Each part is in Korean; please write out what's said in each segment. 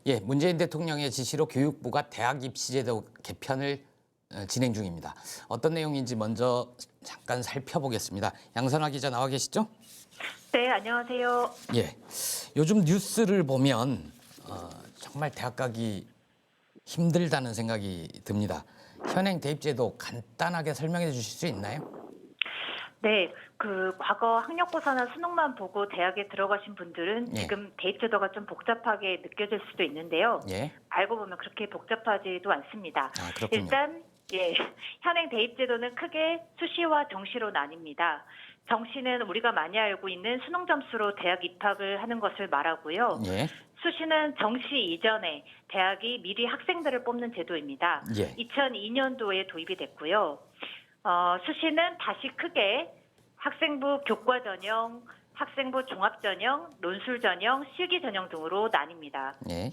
예, 문재인 대통령의 지시로 교육부가 대학 입시제도 개편을 진행 중입니다. 어떤 내용인지 먼저 잠깐 살펴보겠습니다. 양선화 기자 나와 계시죠? 네, 안녕하세요. 예, 요즘 뉴스를 보면 정말 대학 가기 힘들다는 생각이 듭니다. 현행 대입제도 간단하게 설명해 주실 수 있나요? 네, 과거 학력고사나 수능만 보고 대학에 들어가신 분들은 예. 지금 대입제도가 좀 복잡하게 느껴질 수도 있는데요. 예, 알고 보면 그렇게 복잡하지도 않습니다. 그렇군요. 일단 현행 대입제도는 크게 수시와 정시로 나뉩니다. 정시는 우리가 많이 알고 있는 수능 점수로 대학 입학을 하는 것을 말하고요. 예, 수시는 정시 이전에 대학이 미리 학생들을 뽑는 제도입니다. 예. 2002년도에 도입이 됐고요. 수시는 다시 크게 학생부 교과 전형, 학생부 종합 전형, 논술 전형, 실기 전형 등으로 나뉩니다. 예,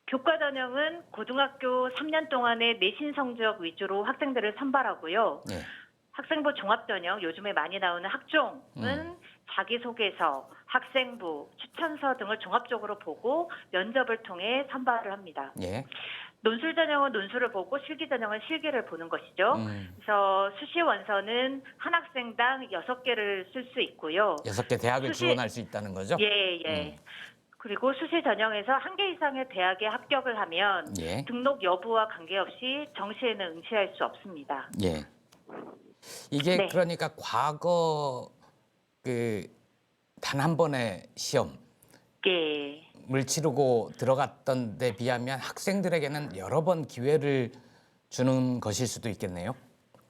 교과 전형은 고등학교 3년 동안의 내신 성적 위주로 학생들을 선발하고요. 예. 학생부 종합 전형, 요즘에 많이 나오는 학종은 자기소개서, 학생부, 추천서 등을 종합적으로 보고 면접을 통해 선발을 합니다. 예. 논술 전형은 논술을 보고 실기 전형은 실기를 보는 것이죠. 그래서 수시 원서는 한 학생당 6개를 쓸 수 있고요. 6개 대학을 수시- 지원할 수 있다는 거죠? 예. 그리고 수시 전형에서 1개 이상의 대학에 합격을 하면 예, 등록 여부와 관계없이 정시에는 응시할 수 없습니다. 예. 이게 네. 그러니까 과거 단 한 번의 시험을 예. 치르고 들어갔던 데 비하면 학생들에게는 여러 번 기회를 주는 것일 수도 있겠네요.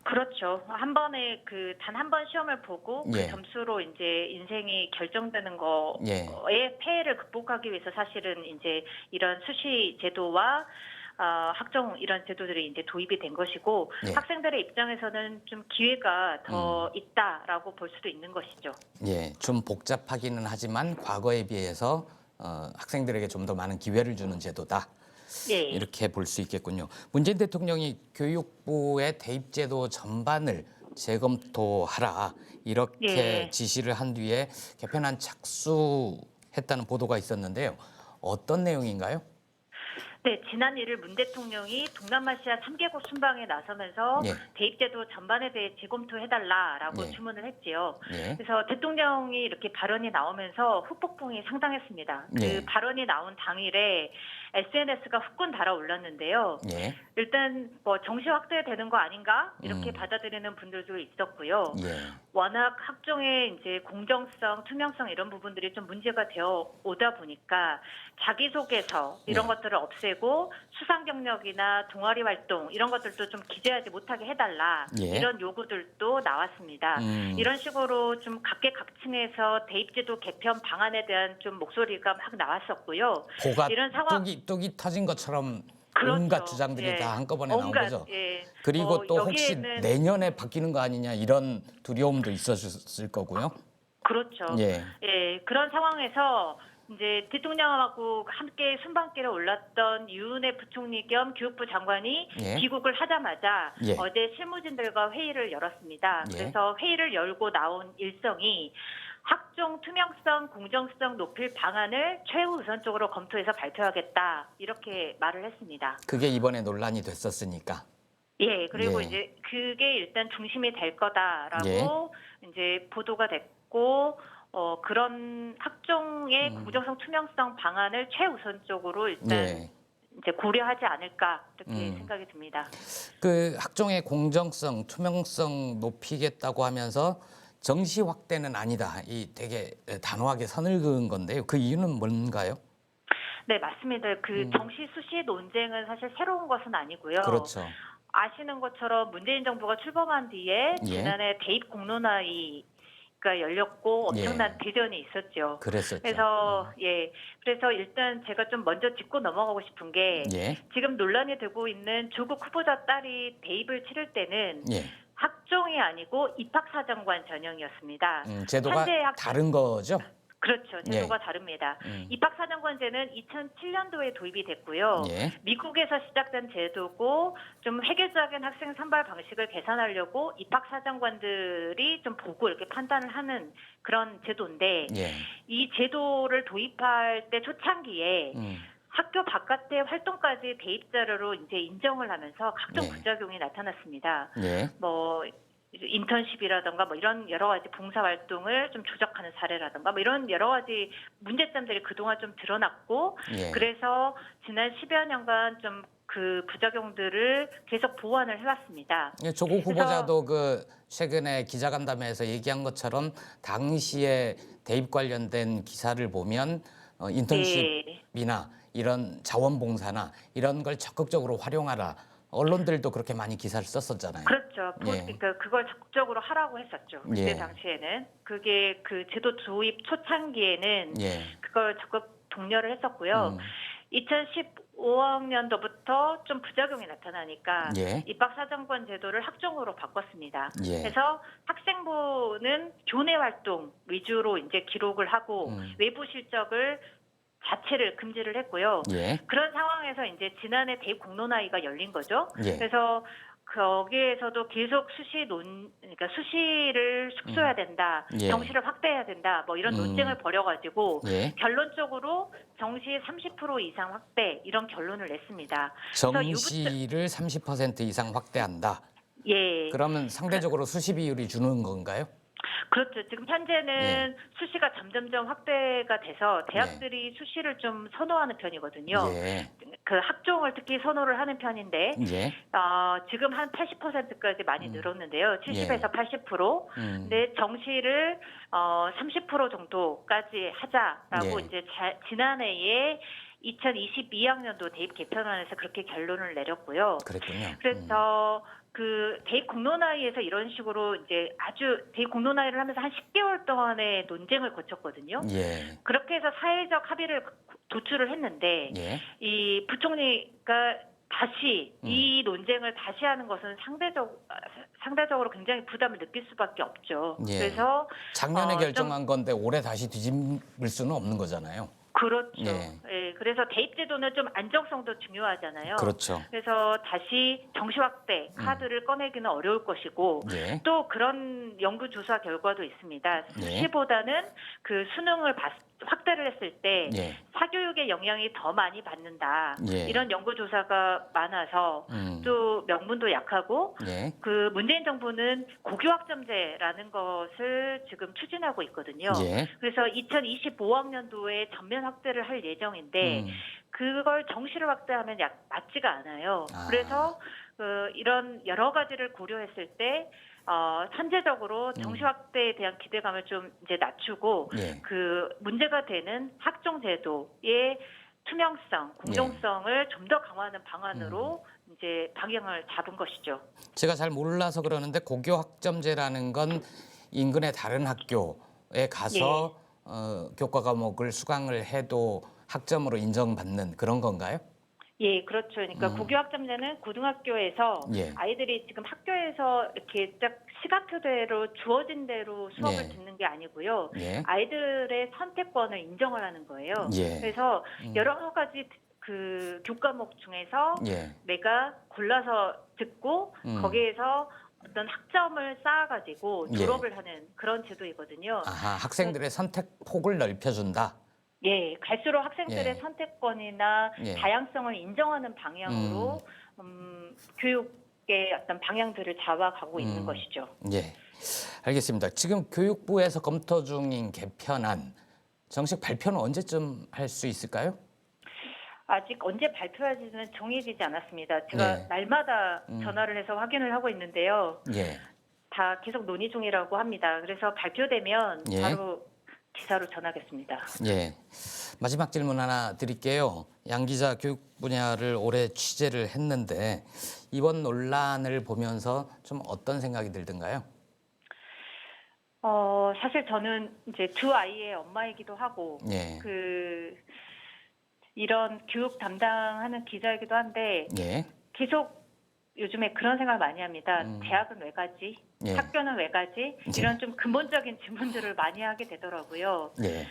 그렇죠. 한 번에 단 한 번 시험을 보고 그 예. 점수로 이제 인생이 결정되는 예. 거에 폐해를 극복하기 위해서 사실은 이제 이런 수시 제도와 학종 이런 제도들이 이제 도입이 된 것이고 예. 학생들의 입장에서는 좀 기회가 더 있다라고 볼 수도 있는 것이죠. 예, 좀 복잡하기는 하지만 과거에 비해서 학생들에게 좀 더 많은 기회를 주는 제도다. 예. 이렇게 볼 수 있겠군요. 문재인 대통령이 교육부의 대입제도 전반을 재검토하라 이렇게 예. 지시를 한 뒤에 개편안 착수했다는 보도가 있었는데요. 어떤 내용인가요? 네, 지난 1일 문 대통령이 동남아시아 3개국 순방에 나서면서 예. 대입제도 전반에 대해 재검토해달라라고 예. 주문을 했지요. 예. 그래서 대통령이 이렇게 발언이 나오면서 후폭풍이 상당했습니다. 예. 그 발언이 나온 당일에 SNS가 후끈 달아올랐는데요. 예. 일단 정시 확대되는 거 아닌가 이렇게 받아들이는 분들도 있었고요. 예. 워낙 학종의 이제 공정성, 투명성 이런 부분들이 좀 문제가 되어 오다 보니까 자기소개서 이런 네. 것들을 없애고 수상 경력이나 동아리 활동 이런 것들도 좀 기재하지 못하게 해달라 예. 이런 요구들도 나왔습니다. 이런 식으로 좀 각계각층에서 대입제도 개편 방안에 대한 좀 목소리가 막 나왔었고요. 고가 이런 상황 뚝이 터진 것처럼 그렇죠. 온갖 주장들이 예. 다 한꺼번에 나온 온갖, 거죠. 예. 그리고 또 혹시 여기에는 내년에 바뀌는 거 아니냐 이런 두려움도 있었을 거고요. 그렇죠. 예. 그런 상황에서 이제 대통령하고 함께 순방길에 올랐던 유은혜 부총리 겸 교육부 장관이 예. 귀국을 하자마자 예. 어제 실무진들과 회의를 열었습니다. 예. 그래서 회의를 열고 나온 일성이 학종 투명성, 공정성 높일 방안을 최우선적으로 검토해서 발표하겠다 이렇게 말을 했습니다. 그게 이번에 논란이 됐었으니까. 예, 그리고 예. 이제 그게 일단 중심이 될 거다라고 예. 이제 보도가 됐고, 그런 학종의 공정성 투명성 방안을 최우선적으로 일단 예. 이제 고려하지 않을까 이렇게 음. 생각이 듭니다. 그 학종의 공정성, 투명성 높이겠다고 하면서 정시 확대는 아니다. 이 되게 단호하게 선을 그은 건데요. 그 이유는 뭔가요? 네, 맞습니다. 정시 수시 논쟁은 사실 새로운 것은 아니고요. 그렇죠. 아시는 것처럼 문재인 정부가 출범한 뒤에 예. 지난해 대입 공론화가 열렸고 엄청난 대전이 있었죠. 그랬었죠. 그래서 일단 제가 좀 먼저 짚고 넘어가고 싶은 게 예. 지금 논란이 되고 있는 조국 후보자 딸이 대입을 치를 때는 예. 학종이 아니고 입학사정관 전형이었습니다. 제도가 현재 다른 거죠? 그렇죠. 제도가 다릅니다. 입학사정관제는 2007년도에 도입이 됐고요. 예. 미국에서 시작된 제도고 좀 획일적인 학생 선발 방식을 개선하려고 입학사정관들이 좀 보고 이렇게 판단을 하는 그런 제도인데 예. 이 제도를 도입할 때 초창기에 학교 바깥의 활동까지 대입 자료로 이제 인정을 하면서 각종 예. 부작용이 나타났습니다. 예. 뭐 인턴십이라든가 뭐 이런 여러 가지 봉사 활동을 좀 조작하는 사례라든가 뭐 이런 여러 가지 문제점들이 그동안 좀 드러났고 예. 그래서 지난 10여 년간 좀 그 부작용들을 계속 보완을 해왔습니다. 예, 조국 후보자도 그 최근에 기자간담회에서 얘기한 것처럼 당시에 대입 관련된 기사를 보면 네. 인턴십이나 이런 자원봉사나 이런 걸 적극적으로 활용하라. 언론들도 그렇게 많이 기사를 썼었잖아요. 그렇죠. 예. 그러니까 그걸 적극적으로 하라고 했었죠. 그때 예. 당시에는 그게 그 제도 도입 초창기에는 예. 그걸 적극 독려를 했었고요. 2015학년도부터 좀 부작용이 나타나니까 예. 입학사정권 제도를 학종으로 바꿨습니다. 예. 그래서 학생부는 교내 활동 위주로 이제 기록을 하고 외부 실적을 자체를 금지를 했고요. 예. 그런 상황에서 이제 지난해 대입 공론화위가 열린 거죠. 예. 그래서 거기에서도 계속 그러니까 수시를 축소해야 된다, 예. 정시를 확대해야 된다, 뭐 이런 논쟁을 벌여가지고 예. 결론적으로 정시 30% 이상 확대 이런 결론을 냈습니다. 정시를 30% 이상 확대한다. 예. 그러면 상대적으로 수시 비율이 주는 건가요? 그렇죠. 지금 현재는 수시가 점점점 확대가 돼서 네. 대학들이 수시를 좀 선호하는 편이거든요. 예. 그 학종을 특히 선호를 하는 편인데 예. 지금 한 80%까지 많이 늘었는데요. 70에서 예. 80%. 근데 정시를 30% 정도까지 하자라고 예. 이제 지난해에 2022학년도 대입 개편안에서 그렇게 결론을 내렸고요. 그랬군요. 그래서 그 대입 공론화위에서 이런 식으로 이제 아주 대입 공론화위를 하면서 한 10개월 동안의 논쟁을 거쳤거든요. 예. 그렇게 해서 사회적 합의를 도출을 했는데 예. 이 부총리가 다시 이 논쟁을 다시 하는 것은 상대적으로 굉장히 부담을 느낄 수밖에 없죠. 예. 그래서 작년에 결정한 건데 올해 다시 뒤집을 수는 없는 거잖아요. 그렇죠. 예. 예, 그래서 대입 제도는 좀 안정성도 중요하잖아요. 그렇죠. 그래서 다시 정시 확대 카드를 꺼내기는 어려울 것이고 예. 또 그런 연구 조사 결과도 있습니다. 예. 수시보다는 그 수능을 확대를 했을 때 예. 사교육의 영향이 더 많이 받는다. 예. 이런 연구 조사가 많아서 또 명분도 약하고 예. 그 문재인 정부는 고교학점제라는 것을 지금 추진하고 있거든요. 예. 그래서 2025학년도에 전면 확대를 할 예정인데 그걸 정시를 확대하면 맞지가 않아요. 아. 그래서 이런 여러 가지를 고려했을 때 선제적으로 정시 확대에 대한 기대감을 좀 이제 낮추고 예. 그 문제가 되는 학종 제도의 투명성, 공정성을 좀 더 강화하는 방안으로 이제 방향을 잡은 것이죠. 제가 잘 몰라서 그러는데 고교 학점제라는 건 인근의 다른 학교에 가서 교과 과목을 수강을 해도 학점으로 인정받는 그런 건가요? 예, 그렇죠. 그러니까 고교학점제는 고등학교에서 예. 아이들이 지금 학교에서 이렇게 딱 시간표대로 주어진 대로 수업을 예. 듣는 게 아니고요. 예. 아이들의 선택권을 인정을 하는 거예요. 예. 그래서 여러 가지 그 교과목 중에서 예. 내가 골라서 듣고 거기에서 어떤 학점을 쌓아가지고 예. 졸업을 하는 그런 제도이거든요. 아하, 학생들의 선택 폭을 넓혀준다. 예, 갈수록 학생들의 예. 선택권이나 예. 다양성을 인정하는 방향으로 교육의 어떤 방향들을 잡아가고 있는 것이죠. 예, 알겠습니다. 지금 교육부에서 검토 중인 개편안 정식 발표는 언제쯤 할 수 있을까요? 아직 언제 발표할지는 정해지지 않았습니다. 제가 예. 날마다 전화를 해서 확인을 하고 있는데요. 예, 다 계속 논의 중이라고 합니다. 그래서 발표되면 예. 바로 기사로 전하겠습니다. 예. 마지막 질문 하나 드릴게요. 양 기자 교육 분야를 오래 취재를 했는데 이번 논란을 보면서 좀 어떤 생각이 들던가요? 사실 저는 이제 두 아이의 엄마이기도 하고 예. 이런 교육 담당하는 기자이기도 한데 예. 계속 요즘에 그런 생각을 많이 합니다. 대학은 왜 가지? 예. 학교는 왜 가지? 이런 좀 근본적인 질문들을 많이 하게 되더라고요. 예.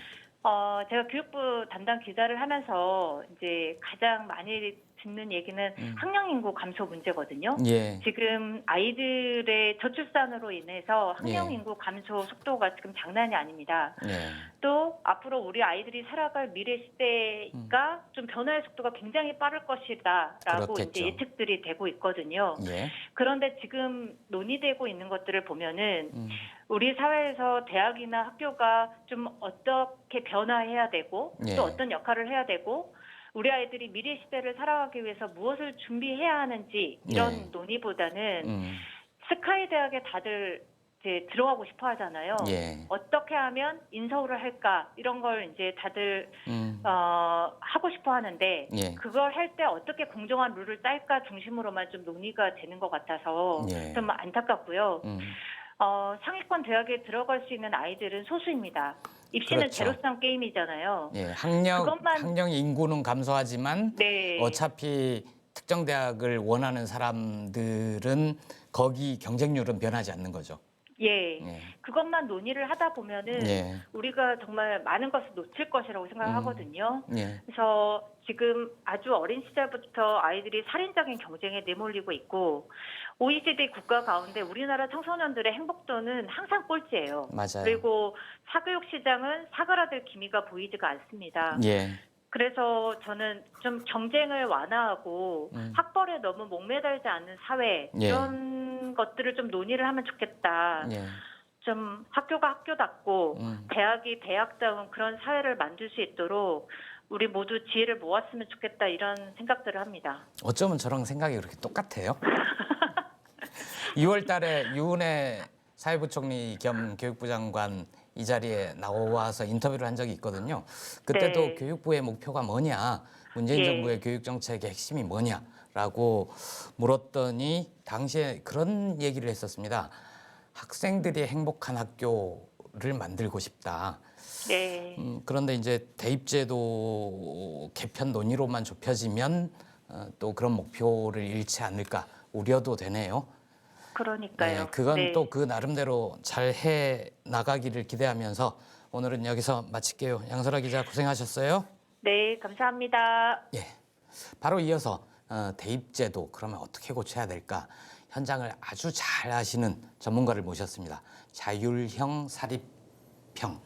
제가 교육부 담당 기자를 하면서 이제 가장 많이 듣는 얘기는 학령 인구 감소 문제거든요. 예. 지금 아이들의 저출산으로 인해서 학령 예. 인구 감소 속도가 지금 장난이 아닙니다. 예. 또 앞으로 우리 아이들이 살아갈 미래 시대가 좀 변화의 속도가 굉장히 빠를 것이다라고 그렇겠죠. 이제 예측들이 되고 있거든요. 예. 그런데 지금 논의되고 있는 것들을 보면은 우리 사회에서 대학이나 학교가 좀 어떻게 변화해야 되고 예. 또 어떤 역할을 해야 되고 우리 아이들이 미래 시대를 살아가기 위해서 무엇을 준비해야 하는지 이런 예. 논의보다는 음. 스카이 대학에 다들 이제 들어가고 싶어 하잖아요. 예. 어떻게 하면 인서울을 할까 이런 걸 이제 다들 하고 싶어 하는데 예. 그걸 할 때 어떻게 공정한 룰을 짤까 중심으로만 좀 논의가 되는 것 같아서 예. 좀 안타깝고요. 상위권 대학에 들어갈 수 있는 아이들은 소수입니다. 입시는 그렇죠. 제로섬 게임이잖아요. 예. 학령 인구는 감소하지만 네. 어차피 특정 대학을 원하는 사람들은 거기 경쟁률은 변하지 않는 거죠. 예. 예. 그것만 논의를 하다 보면은 예. 우리가 정말 많은 것을 놓칠 것이라고 생각하거든요. 예. 그래서 지금 아주 어린 시절부터 아이들이 살인적인 경쟁에 내몰리고 있고 OECD 국가 가운데 우리나라 청소년들의 행복도는 항상 꼴찌예요. 맞아요. 그리고 사교육 시장은 사그라들 기미가 보이지가 않습니다. 예. 그래서 저는 좀 경쟁을 완화하고 학벌에 너무 목매달지 않는 사회 예. 이런 것들을 좀 논의를 하면 좋겠다. 예. 좀 학교가 학교답고 대학이 대학다운 그런 사회를 만들 수 있도록 우리 모두 지혜를 모았으면 좋겠다 이런 생각들을 합니다. 어쩌면 저랑 생각이 그렇게 똑같아요. 6월 달에 유은혜 사회부총리 겸 교육부 장관 이 자리에 나와서 인터뷰를 한 적이 있거든요. 그때도 네. 교육부의 목표가 뭐냐, 문재인 예. 정부의 교육정책의 핵심이 뭐냐라고 물었더니 당시에 그런 얘기를 했었습니다. 학생들이 행복한 학교를 만들고 싶다. 네. 그런데 이제 대입제도 개편 논의로만 좁혀지면 또 그런 목표를 잃지 않을까 우려도 되네요. 그러니까요. 네, 그건 네. 또 그 나름대로 잘 해 나가기를 기대하면서 오늘은 여기서 마칠게요. 양설아 기자 고생하셨어요. 네, 감사합니다. 예, 바로 이어서 대입제도 그러면 어떻게 고쳐야 될까 현장을 아주 잘 아시는 전문가를 모셨습니다. 자율형 사립형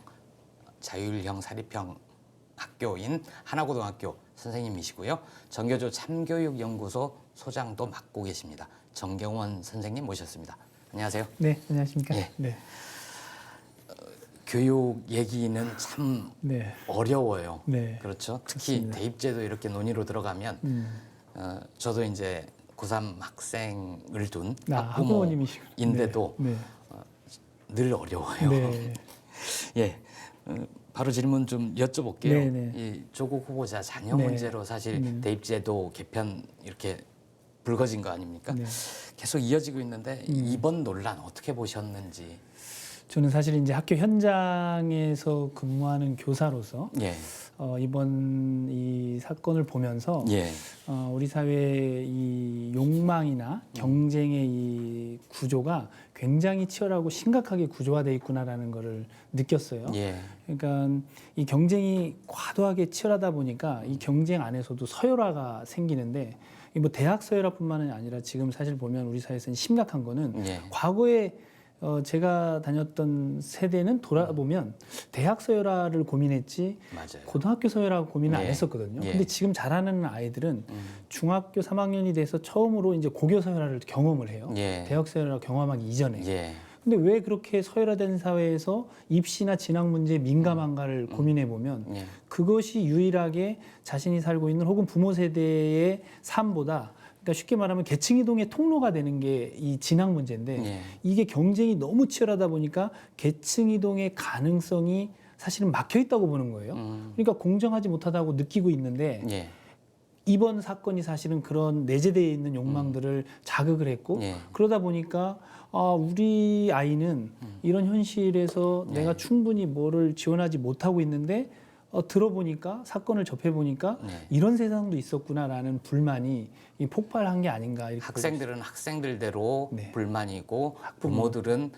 학교인 하나고등학교 선생님이시고요. 정교조 참교육연구소 소장도 맡고 계십니다. 정경원 선생님 모셨습니다. 안녕하세요. 네, 안녕하십니까. 예. 네. 교육 얘기는 참 네. 어려워요. 네. 그렇죠. 특히 그렇습니다. 대입제도 이렇게 논의로 들어가면 저도 이제 고3 학생을 둔 학부모님이시군요. 학부모인데도 네. 늘 어려워요. 네. 예, 바로 질문 좀 여쭤볼게요. 네, 네. 이 조국 후보자 자녀 네. 문제로 사실 대입제도 개편 이렇게 불거진 거 아닙니까? 네. 계속 이어지고 있는데 이번 논란 어떻게 보셨는지. 저는 사실 이제 학교 현장에서 근무하는 교사로서 예, 이번 이 사건을 보면서 예, 우리 사회의 이 욕망이나 경쟁의 이 구조가 굉장히 치열하고 심각하게 구조화되어 있구나라는 것을 느꼈어요. 예, 그러니까 이 경쟁이 과도하게 치열하다 보니까 이 경쟁 안에서도 서열화가 생기는데 이 뭐 대학 서열화뿐만이 아니라 지금 사실 보면 우리 사회에서는 심각한 거는 예. 과거에 제가 다녔던 세대는 돌아보면 대학 서열화를 고민했지 맞아요. 고등학교 서열화 고민을 안 예. 했었거든요. 예. 근데 지금 자라는 아이들은 중학교 3학년이 돼서 처음으로 이제 고교 서열화를 경험을 해요. 예. 대학 서열화 경험하기 이전에. 예, 근데 왜 그렇게 서열화된 사회에서 입시나 진학 문제에 민감한가를 고민해 보면 예. 그것이 유일하게 자신이 살고 있는 혹은 부모 세대의 삶보다 그러니까 쉽게 말하면 계층 이동의 통로가 되는 게 이 진학 문제인데 예. 이게 경쟁이 너무 치열하다 보니까 계층 이동의 가능성이 사실은 막혀 있다고 보는 거예요. 그러니까 공정하지 못하다고 느끼고 있는데 예. 이번 사건이 사실은 그런 내재되어 있는 욕망들을 자극을 했고 예. 그러다 보니까 우리 아이는 이런 현실에서 내가 충분히 뭐를 지원하지 못하고 있는데 들어보니까 사건을 접해보니까 네. 이런 세상도 있었구나라는 불만이 이 폭발한 게 아닌가 이렇게 학생들은 학생들대로 네. 불만이고 부모들은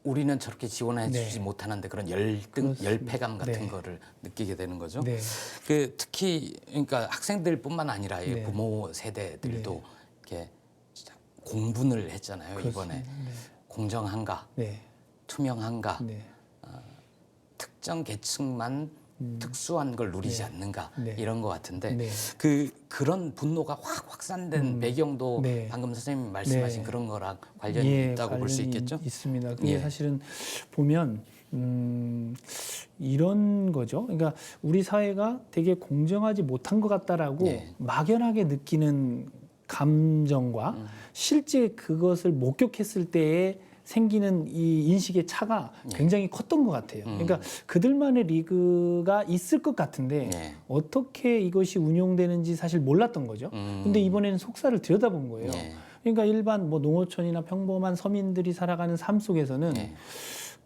우리는 저렇게 지원해 네. 주지 못하는데 그런 열등, 그렇습니다. 열패감 같은 네. 거를 느끼게 되는 거죠. 네. 그 특히 그러니까 학생들뿐만 아니라 이 네. 부모 세대들도 네. 이렇게 진짜 공분을 했잖아요. 이번에 그렇습니다. 공정한가, 네. 투명한가, 네. 특정 계층만 특수한 걸 누리지 네. 않는가 네. 이런 것 같은데 네. 그런 분노가 확 확산된 배경도 네. 방금 선생님이 말씀하신 네. 그런 거랑 관련이 예, 있다고 볼 수 관련이 있겠죠? 있습니다. 그게 예. 사실은 보면 이런 거죠. 그러니까 우리 사회가 되게 공정하지 못한 것 같다라고 예. 막연하게 느끼는 감정과 실제 그것을 목격했을 때에 생기는 이 인식의 차가 예. 굉장히 컸던 것 같아요. 그러니까 그들만의 리그가 있을 것 같은데 예. 어떻게 이것이 운용되는지 사실 몰랐던 거죠. 근데 이번에는 속사를 들여다본 거예요. 예. 그러니까 일반 뭐 농어촌이나 평범한 서민들이 살아가는 삶 속에서는 예.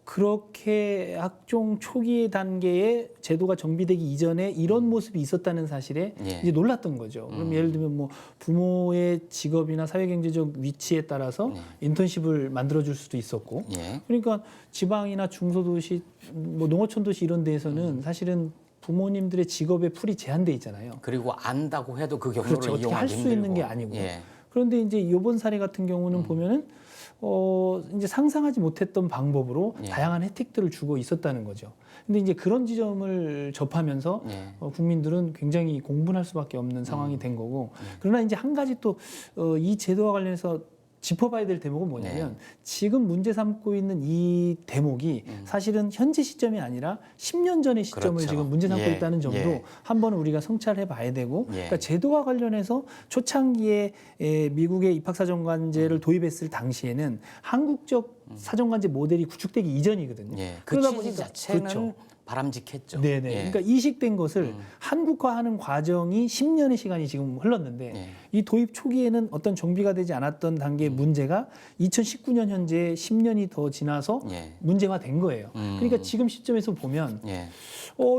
그렇게 학종 초기 단계에 제도가 정비되기 이전에 이런 모습이 있었다는 사실에 예. 이제 놀랐던 거죠. 그럼 예를 들면 뭐 부모의 직업이나 사회경제적 위치에 따라서 인턴십을 만들어줄 수도 있었고, 예. 그러니까 지방이나 중소도시, 뭐 농어촌 도시 이런 데에서는 사실은 부모님들의 직업의 풀이 제한돼 있잖아요. 그리고 안다고 해도 그 경로를 그렇죠. 어떻게 이용하기 할 수 힘들고. 있는 게 아니고요. 예. 그런데 이제 이번 사례 같은 경우는 보면은 이제 상상하지 못했던 방법으로 예. 다양한 혜택들을 주고 있었다는 거죠. 근데 이제 그런 지점을 접하면서 예. 국민들은 굉장히 공분할 수밖에 없는 상황이 된 거고, 그러나 이제 한 가지 또 이 제도와 관련해서 짚어봐야 될 대목은 뭐냐면 지금 문제 삼고 있는 이 대목이 사실은 현재 시점이 아니라 10년 전의 시점을 그렇죠. 지금 문제 삼고 예, 있다는 점도 예. 한번 우리가 성찰해 봐야 되고, 예. 그러니까 제도와 관련해서 초창기에 미국의 입학사정관제를 도입했을 당시에는 한국적 사정관제 모델이 구축되기 이전이거든요. 예. 그 그러다 취지 보니까 자체는 그렇죠. 바람직했죠. 네네. 예. 그러니까 이식된 것을 한국화하는 과정이 10년의 시간이 지금 흘렀는데 예. 이 도입 초기에는 어떤 정비가 되지 않았던 단계의 문제가 2019년 현재 10년이 더 지나서 예. 문제화된 거예요. 그러니까 지금 시점에서 보면 예.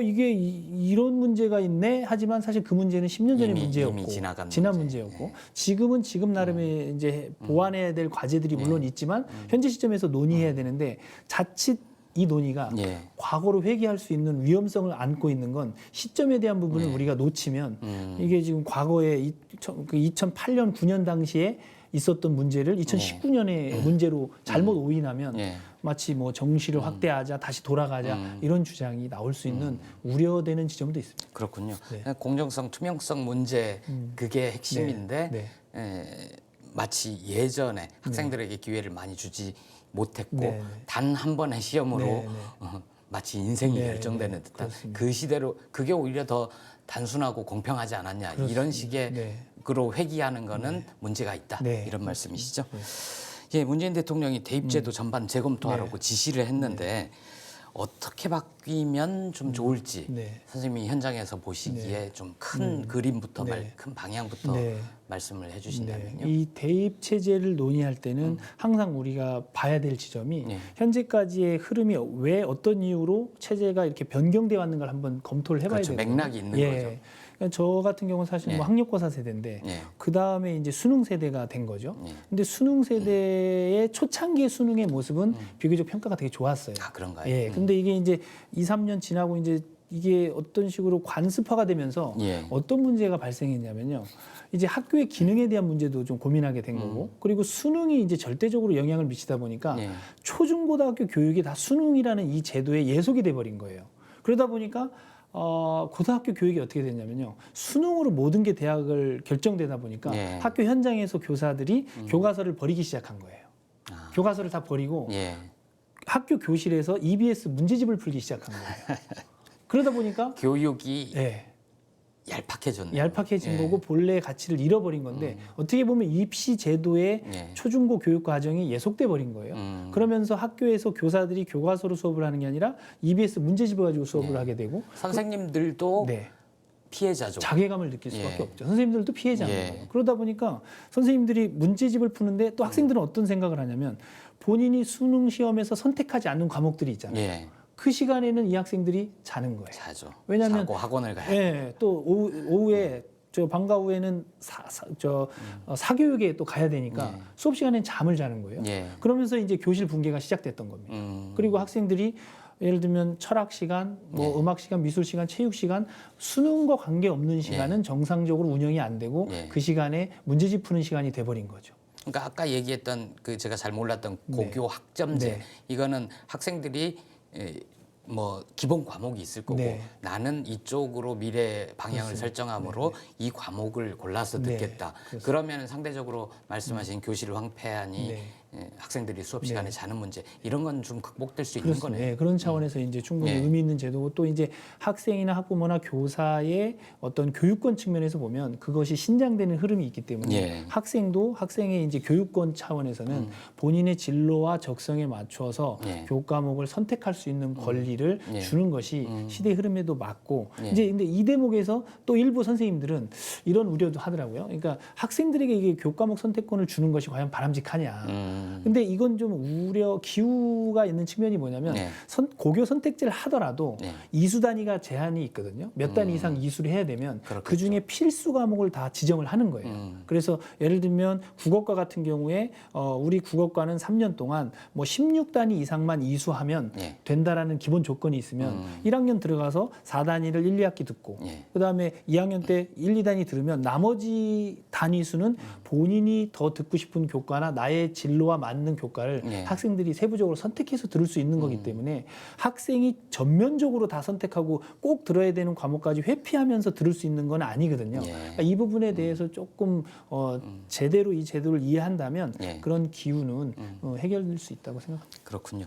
이게 이런 문제가 있네. 하지만 사실 그 문제는 10년 전의 이미 문제였고 지나간 지난 문제. 문제였고 지금은 지금 나름의 이제 보완해야 될 과제들이 물론 있지만 현재 시점에서 논의해야 되는데 자칫 이 논의가 예. 과거로 회귀할 수 있는 위험성을 안고 있는 건 시점에 대한 부분을 우리가 놓치면 이게 지금 과거에 2008년 9년 당시에 있었던 문제를 2019년의 문제로 잘못 오인하면 예. 마치 뭐 정시를 확대하자 다시 돌아가자 이런 주장이 나올 수 있는 우려되는 지점도 있습니다. 그렇군요. 네. 공정성, 투명성 문제 그게 핵심인데 네. 마치 예전에 학생들에게 기회를 많이 주지 못했고 네. 단 한 번의 시험으로 네. 마치 인생이 네. 결정되는 네. 듯한 그렇습니다. 그 시대로 그게 오히려 더 단순하고 공평하지 않았냐 이런 식의 네. 그로 회귀하는 거는 문제가 있다 네. 이런 말씀이시죠? 예, 문재인 대통령이 대입제도 전반 재검토하라고 네. 지시를 했는데 어떻게 바뀌면 좀 좋을지 네. 선생님이 현장에서 보시기에 좀 큰 그림부터 네. 큰 방향부터 네. 말씀을 해주신다면요. 이 대입 체제를 논의할 때는 항상 우리가 봐야 될 지점이 네. 현재까지의 흐름이 왜 어떤 이유로 체제가 이렇게 변경돼 왔는가를 한번 검토를 해봐야 그렇죠. 되거든요. 맥락이 있는 예. 거죠. 그러니까 저 같은 경우는 사실 예. 뭐 학력고사 세대인데 예. 그 다음에 이제 수능 세대가 된 거죠. 예. 근데 수능 세대의 초창기의 수능의 모습은 비교적 평가가 되게 좋았어요. 아 그런가요? 예. 근데 이게 이제 2, 3년 지나고 이제 이게 어떤 식으로 관습화가 되면서 예. 어떤 문제가 발생했냐면요. 이제 학교의 기능에 대한 문제도 좀 고민하게 된 거고, 그리고 수능이 이제 절대적으로 영향을 미치다 보니까 예. 초중고등학교 교육이 다 수능이라는 이 제도에 예속이 돼 버린 거예요. 그러다 보니까 고등학교 교육이 어떻게 됐냐면요. 수능으로 모든 게 대학을 결정되다 보니까 예. 학교 현장에서 교사들이 교과서를 버리기 시작한 거예요. 아. 교과서를 다 버리고 예. 학교 교실에서 EBS 문제집을 풀기 시작한 거예요. 그러다 보니까 교육이 예, 얄팍해졌네요. 얄팍해진 예. 거고 본래의 가치를 잃어버린 건데 어떻게 보면 입시 제도의 예. 초중고 교육 과정이 예속돼 버린 거예요. 그러면서 학교에서 교사들이 교과서로 수업을 하는 게 아니라 EBS 문제집을 가지고 수업을 하게 되고 선생님들도 네. 피해자죠. 자괴감을 느낄 수밖에 예. 없죠. 선생님들도 피해자인 예. 거예요. 그러다 보니까 선생님들이 문제집을 푸는데 또 학생들은 어떤 생각을 하냐면 본인이 수능 시험에서 선택하지 않는 과목들이 있잖아요. 예. 그 시간에는 이 학생들이 자는 거예요. 자죠. 왜냐하면 자고 학원을 가야. 예, 또 오후에 저 방과 후에는 사교육에 또 가야 되니까 예. 수업 시간엔 잠을 자는 거예요. 예. 그러면서 이제 교실 붕괴가 시작됐던 겁니다. 그리고 학생들이 예를 들면 철학 시간, 뭐 예. 음악 시간, 미술 시간, 체육 시간, 수능과 관계 없는 시간은 정상적으로 운영이 안 되고 예. 그 시간에 문제집 푸는 시간이 돼 버린 거죠. 그러니까 아까 얘기했던 그 제가 잘 몰랐던 고교 네. 학점제 네. 이거는 학생들이 뭐 기본 과목이 있을 거고 네. 나는 이쪽으로 미래 방향을 그렇습니다. 설정함으로 이 과목을 골라서 네. 듣겠다. 그렇습니다. 그러면 상대적으로 말씀하신 교실 황폐하니 네. 학생들이 수업 시간에 네. 자는 문제 이런 건 좀 극복될 수 있는 그렇습니다. 거네요. 예, 그런 차원에서 이제 충분히 예. 의미 있는 제도고 또 이제 학생이나 학부모나 교사의 어떤 교육권 측면에서 보면 그것이 신장되는 흐름이 있기 때문에 예. 학생도 학생의 이제 교육권 차원에서는 본인의 진로와 적성에 맞춰서 예. 교과목을 선택할 수 있는 권리를 예. 주는 것이 시대의 흐름에도 맞고 예. 이제 근데 이 대목에서 또 일부 선생님들은 이런 우려도 하더라고요. 그러니까 학생들에게 이게 교과목 선택권을 주는 것이 과연 바람직하냐. 근데 이건 좀 우려 기우가 있는 측면이 뭐냐면 네. 고교 선택제를 하더라도 네. 이수 단위가 제한이 있거든요. 몇 단 이상 이수를 해야 되면 그렇겠죠. 그 중에 필수 과목을 다 지정을 하는 거예요. 그래서 예를 들면 국어과 같은 경우에 우리 국어과는 3년 동안 뭐 16단위 이상만 이수하면 네. 된다라는 기본 조건이 있으면 1학년 들어가서 4단위를 1, 2학기 듣고 네. 그다음에 2학년 때 1, 2단위 들으면 나머지 단위 수는 본인이 더 듣고 싶은 교과나 나의 진로와 맞는 교과를 네. 학생들이 세부적으로 선택해서 들을 수 있는 거기 때문에 학생이 전면적으로 다 선택하고 꼭 들어야 되는 과목까지 회피하면서 들을 수 있는 건 아니거든요. 예. 그러니까 이 부분에 대해서 조금 제대로 이 제도를 이해한다면 예. 그런 기우는 해결될 수 있다고 생각합니다. 그렇군요.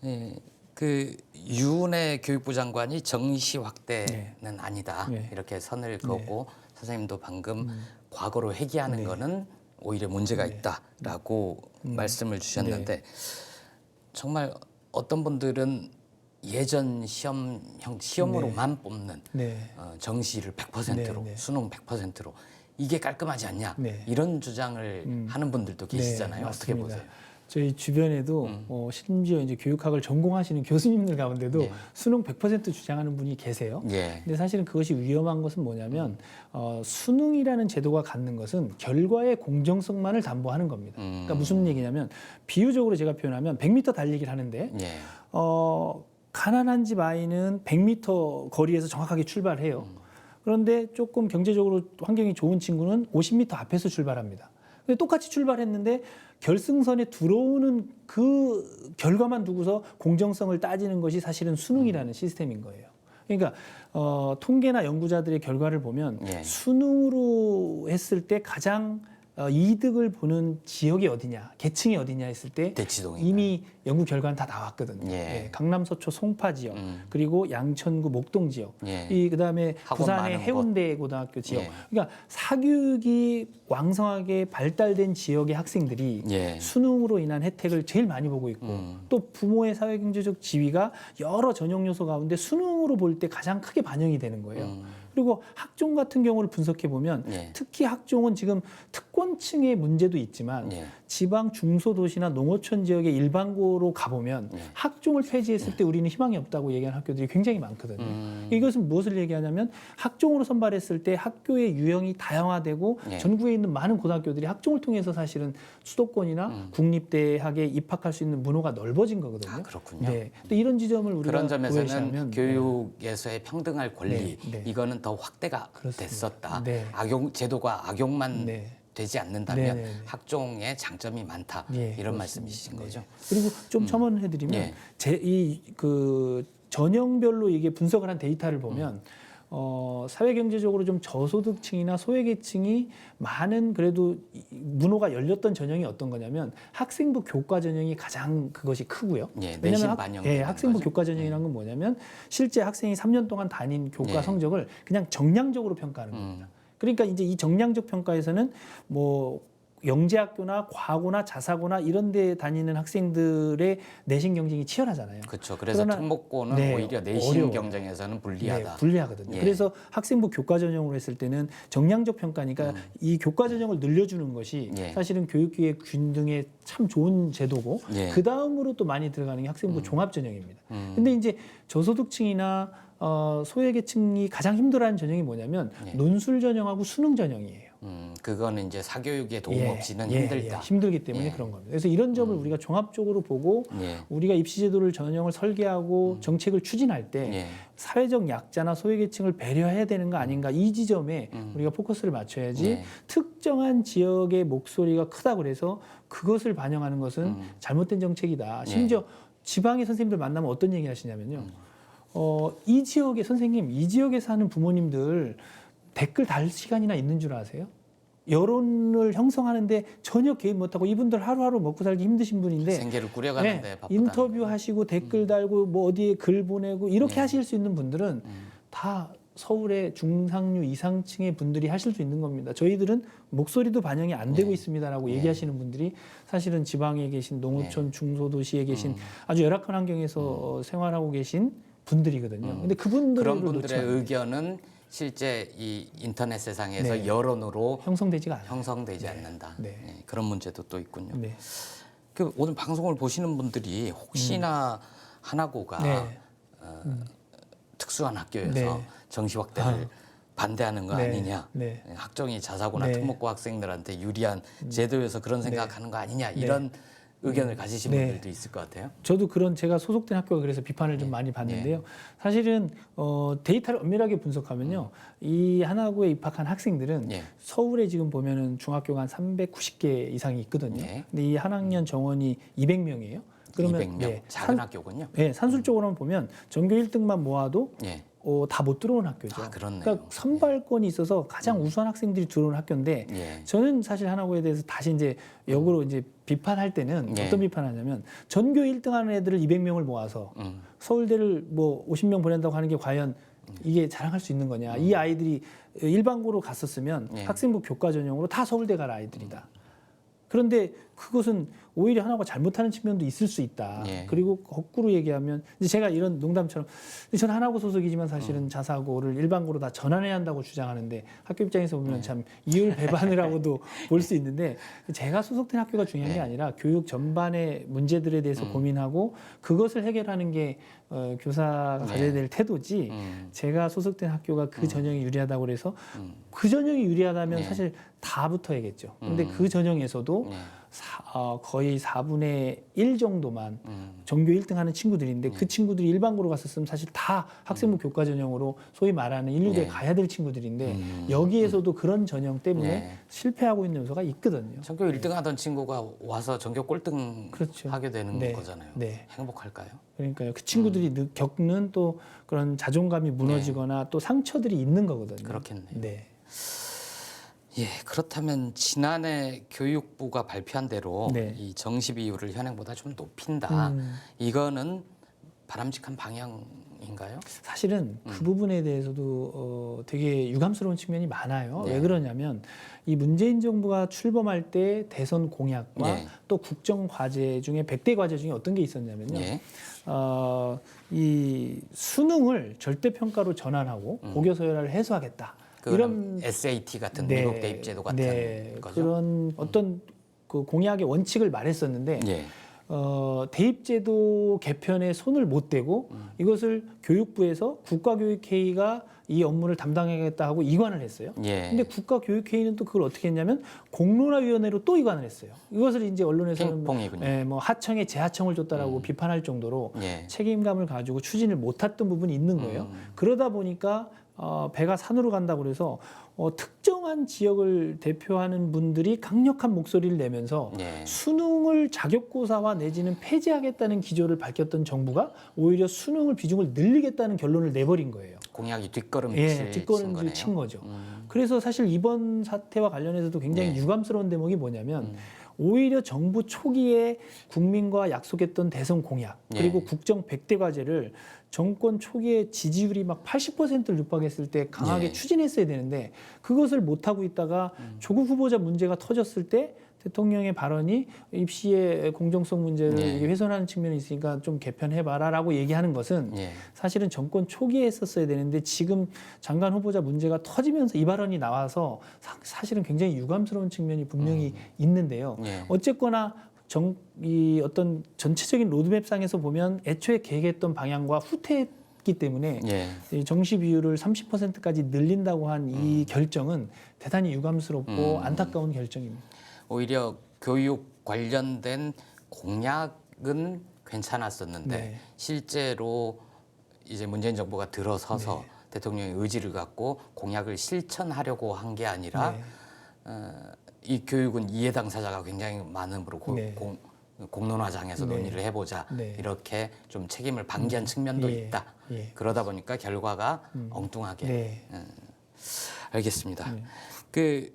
예, 그 유은혜 교육부 장관이 정시 확대는 아니다 네. 이렇게 선을 그었고 선생님도 방금 과거로 회귀하는 네. 거는 오히려 문제가 있다라고 말씀을 주셨는데 정말 어떤 분들은 예전 시험으로만 뽑는 네. 정시를 100%로 네, 네. 수능 100%로 이게 깔끔하지 않냐 네. 이런 주장을 하는 분들도 계시잖아요. 네, 어떻게 맞습니다. 보세요? 저희 주변에도 심지어 이제 교육학을 전공하시는 교수님들 가운데도 예. 수능 100% 주장하는 분이 계세요. 예. 근데 사실은 그것이 위험한 것은 뭐냐면 수능이라는 제도가 갖는 것은 결과의 공정성만을 담보하는 겁니다. 그러니까 무슨 얘기냐면 비유적으로 제가 표현하면 100m 달리기를 하는데 예. 가난한 집 아이는 100m 거리에서 정확하게 출발해요. 그런데 조금 경제적으로 환경이 좋은 친구는 50m 앞에서 출발합니다. 근데 똑같이 출발했는데 결승선에 들어오는 그 결과만 두고서 공정성을 따지는 것이 사실은 수능이라는 시스템인 거예요. 그러니까 통계나 연구자들의 결과를 보면 예. 수능으로 했을 때 가장 이득을 보는 지역이 어디냐, 계층이 어디냐 했을 때 대치동인가요? 이미 연구 결과는 다 나왔거든요. 예. 예, 강남 서초 송파 지역, 그리고 양천구 목동 지역, 예. 이 그다음에 학원 부산의 많은 해운대 고등학교 지역. 예. 그러니까 사교육이 왕성하게 발달된 지역의 학생들이 예. 수능으로 인한 혜택을 제일 많이 보고 있고 또 부모의 사회경제적 지위가 여러 전형 요소 가운데 수능으로 볼 때 가장 크게 반영이 되는 거예요. 그리고 학종 같은 경우를 분석해 보면 예. 특히 학종은 지금 특권층의 문제도 있지만 예. 지방 중소도시나 농어촌 지역의 일반고로 가보면 학종을 폐지했을 때 우리는 희망이 없다고 얘기하는 학교들이 굉장히 많거든요. 이것은 무엇을 얘기하냐면 학종으로 선발했을 때 학교의 유형이 다양화되고 예. 전국에 있는 많은 고등학교들이 학종을 통해서 사실은 수도권이나 국립대학에 입학할 수 있는 문호가 넓어진 거거든요. 아, 그렇군요. 네. 또 이런 지점을 우리가 그런 점에서는 고려시하면 교육에서의 평등할 권리 네, 네. 이거는 더 확대가 그렇습니다. 됐었다. 네. 제도가 악용만 네. 되지 않는다면 네, 네, 네. 학종의 장점이 많다 예, 이런 그렇습니다. 말씀이신 네. 거죠. 그리고 좀 첨언해드리면 예. 그 전형별로 이게 분석을 한 데이터를 보면 사회경제적으로 좀 저소득층이나 소외계층이 많은 그래도 문호가 열렸던 전형이 어떤 거냐면 학생부 교과 전형이 가장 그것이 크고요. 예, 내신 반영되는 학생부 거죠. 교과 전형이라는 건 뭐냐면 실제 학생이 3년 동안 다닌 교과 예. 성적을 그냥 정량적으로 평가하는 겁니다. 그러니까 이제 이 정량적 평가에서는 뭐 영재학교나 과고나 자사고나 이런 데 다니는 학생들의 내신 경쟁이 치열하잖아요. 그렇죠. 그래서 그러나- 특목고는 네, 오히려 내신 어려워요. 경쟁에서는 불리하다. 네, 불리하거든요. 예. 그래서 학생부 교과 전형으로 했을 때는 정량적 평가니까 이 교과 전형을 늘려주는 것이 예. 사실은 교육기획 균등에 참 좋은 제도고 예. 그 다음으로 또 많이 들어가는 게 학생부 종합 전형입니다. 근데 이제 저소득층이나 소외계층이 가장 힘들어하는 전형이 뭐냐면 예. 논술 전형하고 수능 전형이에요. 그거는 이제 사교육의 도움 예, 없이는 예, 힘들다. 예, 힘들기 때문에 예. 그런 겁니다. 그래서 이런 점을 우리가 종합적으로 보고 예. 우리가 입시제도를 전형을 설계하고 정책을 추진할 때 예. 사회적 약자나 소외계층을 배려해야 되는 거 아닌가 이 지점에 우리가 포커스를 맞춰야지 예. 특정한 지역의 목소리가 크다 그래서 그것을 반영하는 것은 잘못된 정책이다. 심지어 지방의 선생님들 만나면 어떤 얘기 하시냐면요. 이 지역의 선생님, 이 지역에 사는 부모님들 댓글 달 시간이나 있는 줄 아세요? 여론을 형성하는데 전혀 개입 못하고 이분들 하루하루 먹고 살기 힘드신 분인데 생계를 꾸려가는데 네, 바쁘다. 인터뷰하시고 댓글 달고 뭐 어디에 글 보내고 이렇게 하실 수 있는 분들은 다 서울의 중상류 이상층의 분들이 하실 수 있는 겁니다. 저희들은 목소리도 반영이 안 되고 있습니다라고 얘기하시는 분들이 사실은 지방에 계신 농어촌 중소도시에 계신 아주 열악한 환경에서 생활하고 계신 분들이거든요. 근데 그분들을 그런 놓치면 분들의 안 돼요. 의견은 실제 이 인터넷 세상에서 네. 여론으로 형성되지가 않아요. 형성되지 않는다. 네. 예, 그런 문제도 또 있군요. 네. 그 오늘 방송을 보시는 분들이 혹시나 하나고가 네. 특수한 학교여서 네. 정시 확대를 반대하는 거 네. 아니냐. 네. 학종이 자사고나 네. 특목고 학생들한테 유리한 제도여서 그런 생각하는 거 아니냐. 네. 이런 의견을 가지신 네. 분들도 있을 것 같아요. 저도 그런 제가 소속된 학교가 그래서 비판을 좀 많이 받는데요. 사실은 데이터를 엄밀하게 분석하면요, 이 하나고에 입학한 학생들은 예. 서울에 지금 보면은 중학교가 한 390개 이상이 있거든요. 예. 근데 이 한 학년 정원이 200명이에요. 그러면 200명 예, 작은 학교군요. 예, 산술적으로만 보면 전교 1등만 모아도 예. 다 못 들어온 학교죠. 아, 그렇네요. 그러니까 선발권이 있어서 가장 우수한 학생들이 들어온 학교인데 예. 저는 사실 하나고에 대해서 다시 이제 역으로 이제 비판할 때는 예. 어떤 비판하냐면 전교 1등하는 애들을 200명을 모아서 서울대를 뭐 50명 보낸다고 하는 게 과연 이게 자랑할 수 있는 거냐? 이 아이들이 일반고로 갔었으면 예. 학생부 교과 전형으로 다 서울대 갈 아이들이다. 그런데 그것은 오히려 하나가 잘못하는 측면도 있을 수 있다. 예. 그리고 거꾸로 얘기하면 이제 제가 이런 농담처럼 저는 하나고 소속이지만 사실은 자사고를 일반고로 다 전환해야 한다고 주장하는데 학교 입장에서 보면 참 이율 배반이라고도 볼 수 있는데 제가 소속된 학교가 중요한 게 아니라 교육 전반의 문제들에 대해서 고민하고 그것을 해결하는 게 교사가 가져야 될 태도지 제가 소속된 학교가 그 전형이 유리하다고 그래서 그 전형이 유리하다면 사실 다 붙어야겠죠. 근데 그 전형에서도 거의 4분의 1 정도만 전교 1등 하는 친구들인데 그 친구들이 일반고로 갔었으면 사실 다 학생부 교과 전형으로 소위 말하는 인류대에 가야 될 친구들인데 여기에서도 그런 전형 때문에 실패하고 있는 요소가 있거든요. 전교 1등 하던 친구가 와서 전교 꼴등 그렇죠. 하게 되는 네. 거잖아요. 네. 행복할까요? 그러니까요. 그 친구들이 겪는 또 그런 자존감이 무너지거나 또 상처들이 있는 거거든요. 그렇겠네요. 네. 예, 그렇다면 지난해 교육부가 발표한 대로 네. 이 정시 비율을 현행보다 좀 높인다. 이거는 바람직한 방향인가요? 사실은 그 부분에 대해서도 되게 유감스러운 측면이 많아요. 네. 왜 그러냐면 이 문재인 정부가 출범할 때 대선 공약과 예. 또 국정 과제 중에 100대 과제 중에 어떤 게 있었냐면요. 예. 이 수능을 절대 평가로 전환하고 고교 서열화를 해소하겠다. 이런 SAT 같은 미국 대입 제도 같은 거죠. 그런 어떤 그 공약의 원칙을 말했었는데 예. 대입제도 개편에 손을 못 대고 이것을 교육부에서 국가교육회의가 이 업무를 담당하겠다 하고 이관을 했어요. 예. 근데 국가교육회의는 또 그걸 어떻게 했냐면 공론화위원회로 또 이관을 했어요. 이것을 이제 언론에서는 핑퐁이군요. 뭐 하청에 재하청을 줬다라고 비판할 정도로 예. 책임감을 가지고 추진을 못했던 부분이 있는 거예요. 그러다 보니까 배가 산으로 간다고 그래서 특정한 지역을 대표하는 분들이 강력한 목소리를 내면서 예. 수능을 자격고사화 내지는 폐지하겠다는 기조를 밝혔던 정부가 오히려 수능을 비중을 늘리겠다는 결론을 내버린 거예요. 공약이 뒷걸음질 뒷걸음질 친 거죠. 그래서 사실 이번 사태와 관련해서도 굉장히 유감스러운 대목이 뭐냐면 오히려 정부 초기에 국민과 약속했던 대선 공약 그리고 국정 100대 과제를 정권 초기에 지지율이 막 80%를 육박했을 때 강하게 추진했어야 되는데 그것을 못하고 있다가 조국 후보자 문제가 터졌을 때 대통령의 발언이 입시의 공정성 문제를 훼손하는 측면이 있으니까 좀 개편해봐라라고 얘기하는 것은 사실은 정권 초기에 했었어야 되는데 지금 장관 후보자 문제가 터지면서 이 발언이 나와서 사실은 굉장히 유감스러운 측면이 분명히 있는데요. 어쨌거나 이 어떤 전체적인 로드맵상에서 보면 애초에 계획했던 방향과 후퇴 낮기 때문에 예. 이 정시 비율을 30%까지 늘린다고 한 이 결정은 대단히 유감스럽고 안타까운 결정입니다. 오히려 교육 관련된 공약은 괜찮았었는데 네. 실제로 이제 문재인 정부가 들어서서 네. 대통령의 의지를 갖고 공약을 실천하려고 한 게 아니라 네. 이 교육은 이해 당사자가 굉장히 많으므로 네. 공론화장에서 네. 논의를 해보자 네. 이렇게 좀 책임을 방기한 측면도 예. 있다. 예. 그러다 보니까 결과가 엉뚱하게. 네. 알겠습니다. 네. 그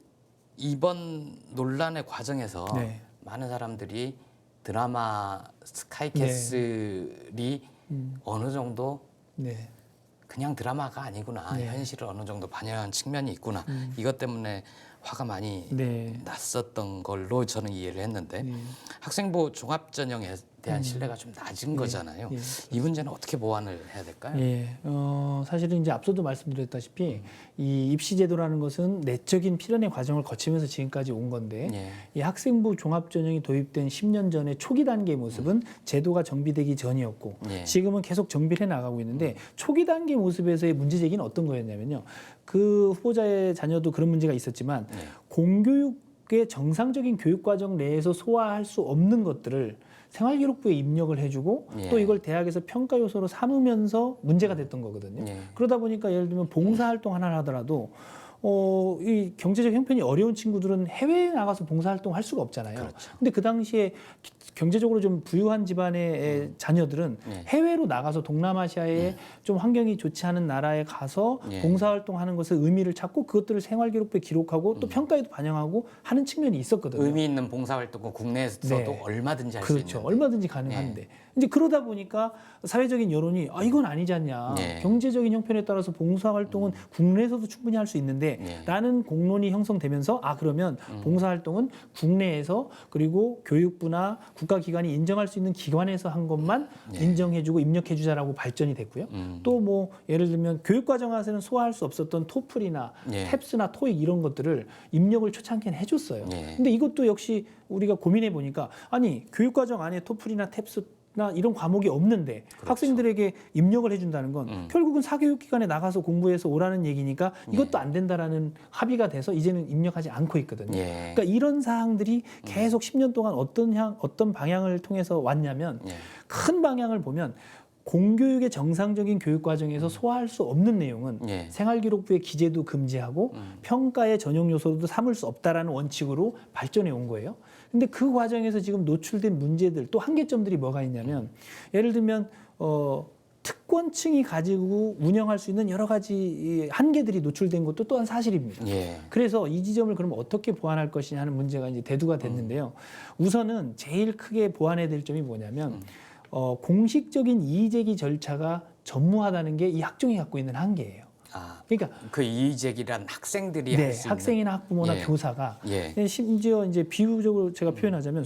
이번 논란의 과정에서 네. 많은 사람들이 드라마 스카이캐슬이 어느 정도 네. 그냥 드라마가 아니구나. 네. 현실을 어느 정도 반영한 측면이 있구나. 이것 때문에 화가 많이 네. 났었던 걸로 저는 이해를 했는데 네. 학생부 종합전형에 대한 신뢰가 좀 낮은 거잖아요. 예. 이 문제는 어떻게 보완을 해야 될까요? 예, 사실은 이제 앞서도 말씀드렸다시피 이 입시 제도라는 것은 내적인 필연의 과정을 거치면서 지금까지 온 건데 예. 이 학생부 종합전형이 도입된 10년 전의 초기 단계의 모습은 제도가 정비되기 전이었고 예. 지금은 계속 정비를 해 나가고 있는데 초기 단계 모습에서의 문제 제기는 어떤 거였냐면요. 그 후보자의 자녀도 그런 문제가 있었지만 예. 공교육의 정상적인 교육 과정 내에서 소화할 수 없는 것들을 생활기록부에 입력을 해주고 예. 또 이걸 대학에서 평가 요소로 삼으면서 문제가 됐던 거거든요. 예. 그러다 보니까 예를 들면 봉사활동 하나를 하더라도 이 경제적 형편이 어려운 친구들은 해외에 나가서 봉사활동 할 수가 없잖아요. 그렇죠. 근데 그 당시에 경제적으로 좀 부유한 집안의 자녀들은 예. 해외로 나가서 동남아시아에 좀 환경이 좋지 않은 나라에 가서 예. 봉사활동하는 것을 의미를 찾고 그것들을 생활기록부에 기록하고 또 평가에도 반영하고 하는 측면이 있었거든요. 의미 있는 봉사활동은 국내에서도 네. 얼마든지 할 수 그렇죠. 있는데. 얼마든지 가능한데. 이제 그러다 보니까 사회적인 여론이 이건 아니지 않냐. 네. 경제적인 형편에 따라서 봉사활동은 국내에서도 충분히 할 수 있는데 네. 라는 공론이 형성되면서 그러면 봉사활동은 국내에서 그리고 교육부나 국가기관이 인정할 수 있는 기관에서 한 것만 네. 인정해주고 입력해주자라고 발전이 됐고요. 또 뭐 예를 들면 교육과정에서는 소화할 수 없었던 토플이나 네. 탭스나 토익 이런 것들을 입력을 초창기에는 해줬어요. 네. 근데 이것도 역시 우리가 고민해 보니까 아니 교육과정 안에 토플이나 탭스나 이런 과목이 없는데 그렇죠. 학생들에게 입력을 해준다는 건 결국은 사교육기관에 나가서 공부해서 오라는 얘기니까 이것도 안 된다라는 합의가 돼서 이제는 입력하지 않고 있거든요. 예. 그러니까 이런 사항들이 계속 10년 동안 어떤 방향을 통해서 왔냐면 예. 큰 방향을 보면 공교육의 정상적인 교육 과정에서 소화할 수 없는 내용은 예. 생활기록부의 기재도 금지하고 평가의 전용 요소로도 삼을 수 없다라는 원칙으로 발전해 온 거예요. 근데 그 과정에서 지금 노출된 문제들 또 한계점들이 뭐가 있냐면 예를 들면 특권층이 가지고 운영할 수 있는 여러 가지 이 한계들이 노출된 것도 또한 사실입니다. 예. 그래서 이 지점을 그럼 어떻게 보완할 것이냐 하는 문제가 이제 대두가 됐는데요. 우선은 제일 크게 보완해야 될 점이 뭐냐면 공식적인 이의제기 절차가 전무하다는 게 이 학종이 갖고 있는 한계예요. 그러니까 그 이의제기란 학생들이 네, 할 수 있는. 학생이나 학부모나 예. 교사가 예. 심지어 이제 비유적으로 제가 표현하자면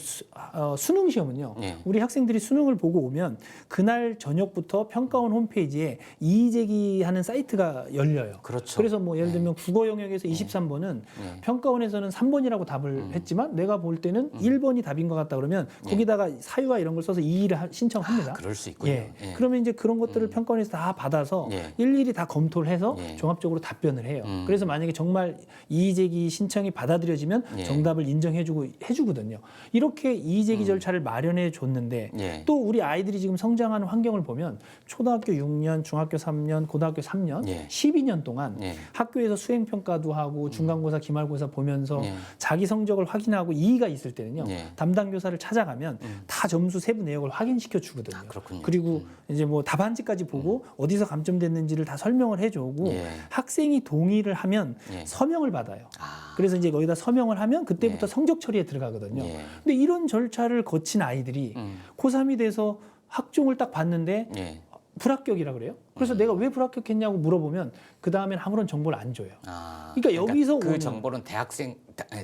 수능 시험은요. 예. 우리 학생들이 수능을 보고 오면 그날 저녁부터 평가원 홈페이지에 이의제기하는 사이트가 열려요. 그렇죠. 그래서 뭐 예를 들면 국어 영역에서 23번은 예. 평가원에서는 3번이라고 답을 했지만 내가 볼 때는 1번이 답인 것 같다 그러면 거기다가 사유와 이런 걸 써서 이의를 신청합니다. 그럴 수 있군요. 예. 예. 그러면 이제 그런 것들을 평가원에서 다 받아서 예. 일일이 다 검토를 해서 예. 종합적으로 답변을 해요. 그래서 만약에 정말 이의제기 신청이 받아들여지면 예. 정답을 해주거든요. 이렇게 이의제기 절차를 마련해 줬는데 예. 또 우리 아이들이 지금 성장하는 환경을 보면 초등학교 6년, 중학교 3년, 고등학교 3년, 예. 12년 동안 예. 학교에서 수행평가도 하고 중간고사, 기말고사 보면서 예. 자기 성적을 확인하고 이의가 있을 때는요. 예. 담당 교사를 찾아가면 다 점수 세부 내역을 확인시켜 주거든요. 그렇군요. 그리고 이제 뭐 답안지까지 보고 어디서 감점됐는지를 다 설명을 해주고 예. 학생이 동의를 하면 예. 서명을 받아요. 아. 그래서 이제 거기다 서명을 하면 그때부터 예. 성적 처리에 들어가거든요. 예. 근데 이런 절차를 거친 아이들이 고3이 돼서 학종을 딱 봤는데 예. 불합격이라 그래요. 그래서 내가 왜 불합격했냐고 물어보면 그 다음엔 아무런 정보를 안 줘요. 그러니까 여기서 그 오는 정보는 대학들이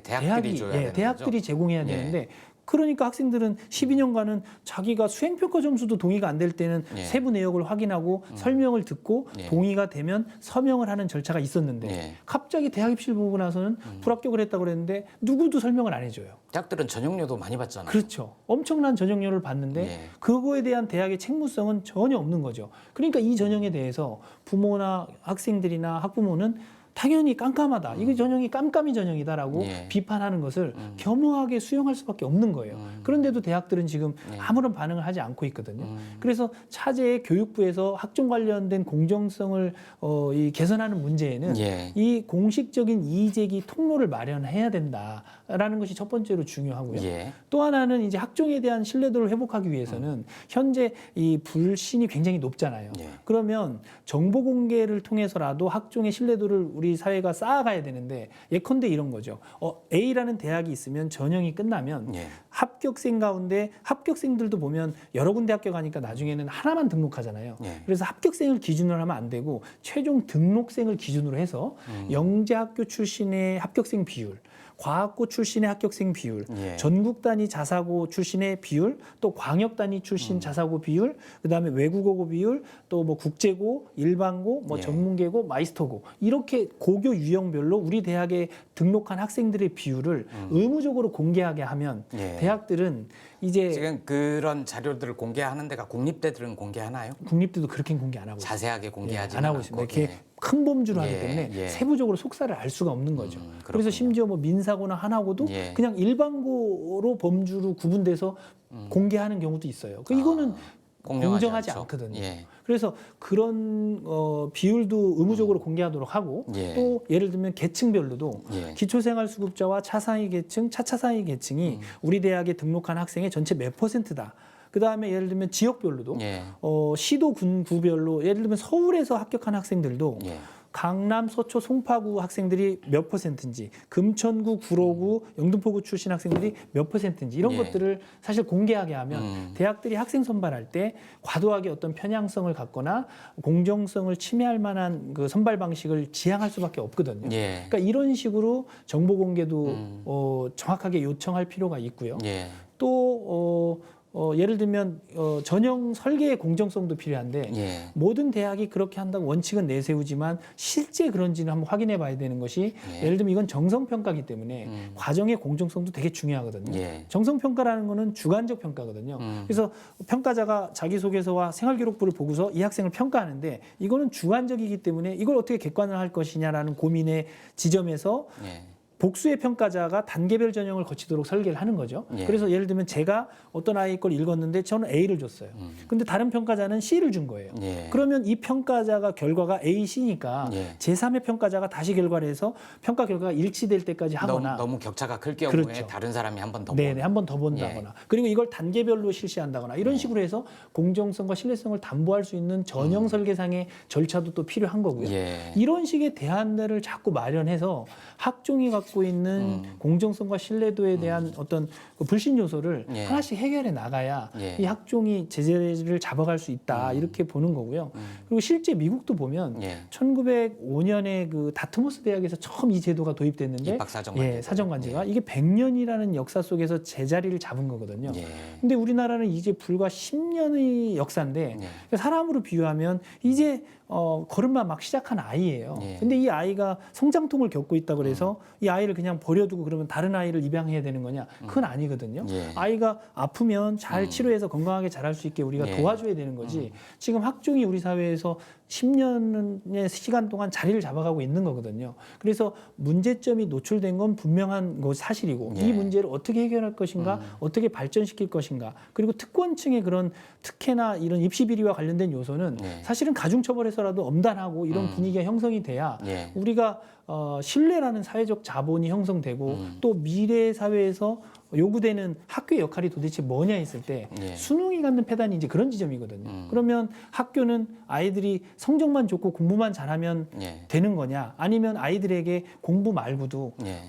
대학이, 줘야 되는 대학들이 거죠? 제공해야 예. 되는데 그러니까 학생들은 12년간은 자기가 수행평가 점수도 동의가 안 될 때는 예. 세부 내역을 확인하고 설명을 듣고 예. 동의가 되면 서명을 하는 절차가 있었는데 예. 갑자기 대학 입시를 보고 나서는 불합격을 했다고 그랬는데 누구도 설명을 안 해줘요. 대학들은 전형료도 많이 받잖아요. 그렇죠. 엄청난 전형료를 받는데 예. 그거에 대한 대학의 책무성은 전혀 없는 거죠. 그러니까 이 전형에 대해서 부모나 학생들이나 학부모는 당연히 깜깜하다. 이거 전형이 깜깜이 전형이다라고 예. 비판하는 것을 겸허하게 수용할 수밖에 없는 거예요. 그런데도 대학들은 지금 아무런 반응을 하지 않고 있거든요. 그래서 차제의 교육부에서 학종 관련된 공정성을 이 개선하는 문제에는 예. 이 공식적인 이의제기 통로를 마련해야 된다라는 것이 첫 번째로 중요하고요. 예. 또 하나는 이제 학종에 대한 신뢰도를 회복하기 위해서는 현재 이 불신이 굉장히 높잖아요. 예. 그러면 정보 공개를 통해서라도 학종의 신뢰도를 우리 사회가 쌓아가야 되는데 예컨대 이런 거죠. A라는 대학이 있으면 전형이 끝나면 예. 합격생 가운데 합격생들도 보면 여러 군데 합격하니까 나중에는 하나만 등록하잖아요. 예. 그래서 합격생을 기준으로 하면 안 되고 최종 등록생을 기준으로 해서 영재학교 출신의 합격생 비율, 과학고 출신의 합격생 비율, 예. 전국 단위 자사고 출신의 비율, 또 광역 단위 출신 자사고 비율, 그다음에 외국어고 비율, 또 뭐 국제고, 일반고, 뭐 예. 전문계고, 마이스터고 이렇게 고교 유형별로 우리 대학에 등록한 학생들의 비율을 의무적으로 공개하게 하면 예. 대학들은 이제 지금 그런 자료들을 공개하는 데가 국립대들은 공개하나요? 국립대도 그렇게 공개 안 하고 있어요. 자세하게 공개하지 안 하고 있습니다. 이렇게 큰 범주로 하기 예, 때문에 예. 세부적으로 속사를 알 수가 없는 거죠. 그렇군요. 그래서 심지어 뭐 민사고나 하나고도 예. 그냥 일반고로 범주로 구분돼서 공개하는 경우도 있어요. 이거는 공정하지 공정하지 않죠. 않거든요. 예. 그래서 그런 비율도 의무적으로 공개하도록 하고 예. 또 예를 들면 계층별로도 예. 기초생활수급자와 차상위 계층, 차차상위 계층이 우리 대학에 등록한 학생의 전체 몇 %다. 그 다음에 예를 들면 지역별로도 예. 시도 군구별로 예를 들면 서울에서 합격한 학생들도 예. 강남, 서초, 송파구 학생들이 몇 %인지, 금천구, 구로구, 영등포구 출신 학생들이 몇 %인지 이런 예. 것들을 사실 공개하게 하면 대학들이 학생 선발할 때 과도하게 어떤 편향성을 갖거나 공정성을 침해할 만한 그 선발 방식을 지향할 수밖에 없거든요. 예. 그러니까 이런 식으로 정보 공개도 정확하게 요청할 필요가 있고요. 예. 또 예를 들면 전형 설계의 공정성도 필요한데 예. 모든 대학이 그렇게 한다고 원칙은 내세우지만 실제 그런지는 한번 확인해 봐야 되는 것이 예. 예를 들면 이건 정성평가이기 때문에 과정의 공정성도 되게 중요하거든요. 예. 정성평가라는 거는 주관적 평가거든요. 그래서 평가자가 자기소개서와 생활기록부를 보고서 이 학생을 평가하는데 이거는 주관적이기 때문에 이걸 어떻게 객관을 할 것이냐라는 고민의 지점에서 예. 복수의 평가자가 단계별 전형을 거치도록 설계를 하는 거죠. 예. 그래서 예를 들면 제가 어떤 아이 걸 읽었는데 저는 A를 줬어요. 근데 다른 평가자는 C를 준 거예요. 예. 그러면 이 평가자가 결과가 A, C니까 예. 제3의 평가자가 다시 결과를 해서 평가 결과가 일치될 때까지 하거나 너무 격차가 클 경우에 그렇죠. 다른 사람이 한 번 더 네네, 보는. 한 번 더 본다거나 그리고 이걸 단계별로 실시한다거나 이런 식으로 해서 공정성과 신뢰성을 담보할 수 있는 전형 설계상의 절차도 또 필요한 거고요. 예. 이런 식의 대안들을 자꾸 마련해서 학종이 갖고 있는 공정성과 신뢰도에 대한 어떤 그 불신 요소를 예. 하나씩 해결해 나가야 예. 이 학종이 제재를 잡아갈 수 있다 이렇게 보는 거고요. 그리고 실제 미국도 보면 예. 1905년에 그 다트모스 대학에서 처음 이 제도가 도입됐는데 입학사정관제. 예, 사정관제가 이게 100년이라는 역사 속에서 제자리를 잡은 거거든요. 예. 근데 우리나라는 이제 불과 10년의 역사인데 예. 사람으로 비유하면 이제 걸음마 막 시작한 아이예요. 예. 근데 이 아이가 성장통을 겪고 있다 그래서 이 아이를 그냥 버려두고 그러면 다른 아이를 입양해야 되는 거냐? 그건 아니거든요. 예. 아이가 아프면 잘 치료해서 건강하게 자랄 수 있게 우리가 예. 도와줘야 되는 거지. 지금 학종이 우리 사회에서 10년의 시간 동안 자리를 잡아가고 있는 거거든요. 그래서 문제점이 노출된 건 분명한 거 사실이고 예. 이 문제를 어떻게 해결할 것인가, 어떻게 발전시킬 것인가, 그리고 특권층의 그런 특혜나 이런 입시 비리와 관련된 요소는 예. 사실은 가중처벌해서라도 엄단하고 이런 분위기가 형성이 돼야 예. 우리가 신뢰라는 사회적 자본이 형성되고 또 미래 사회에서 요구되는 학교의 역할이 도대체 뭐냐 했을 때 예. 수능이 갖는 패단이 이제 그런 지점이거든요. 그러면 학교는 아이들이 성적만 좋고 공부만 잘하면 예. 되는 거냐? 아니면 아이들에게 공부 말고도 예.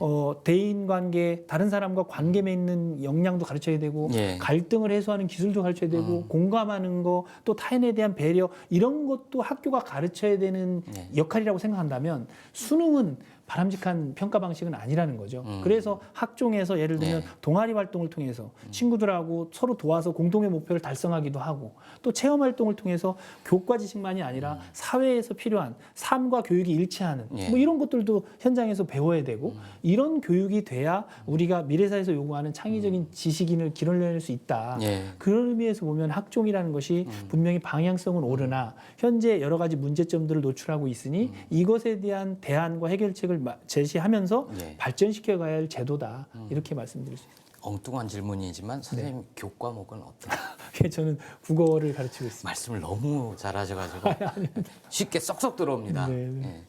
대인 관계, 다른 사람과 관계 맺는 역량도 가르쳐야 되고 예. 갈등을 해소하는 기술도 가르쳐야 되고 공감하는 거, 또 타인에 대한 배려 이런 것도 학교가 가르쳐야 되는 예. 역할이라고 생각한다면 수능은 바람직한 평가 방식은 아니라는 거죠. 그래서 학종에서 예를 들면 네. 동아리 활동을 통해서 친구들하고 서로 도와서 공동의 목표를 달성하기도 하고 또 체험 활동을 통해서 교과 지식만이 아니라 사회에서 필요한 삶과 교육이 일치하는 예. 뭐 이런 것들도 현장에서 배워야 되고 이런 교육이 돼야 우리가 미래사회에서 요구하는 창의적인 지식인을 길러낼 수 있다. 예. 그런 의미에서 보면 학종이라는 것이 분명히 방향성은 오르나 현재 여러 가지 문제점들을 노출하고 있으니 이것에 대한 대안과 해결책을 제시하면서 예. 발전시켜 가야 할 제도다. 이렇게 말씀드릴 수 있습니다. 엉뚱한 질문이지만 선생님 교과목은 어때요? 저는 국어를 가르치고 있습니다. 말씀을 너무 잘하셔가지고 쉽게 쏙쏙 들어옵니다. 네, 네. 예.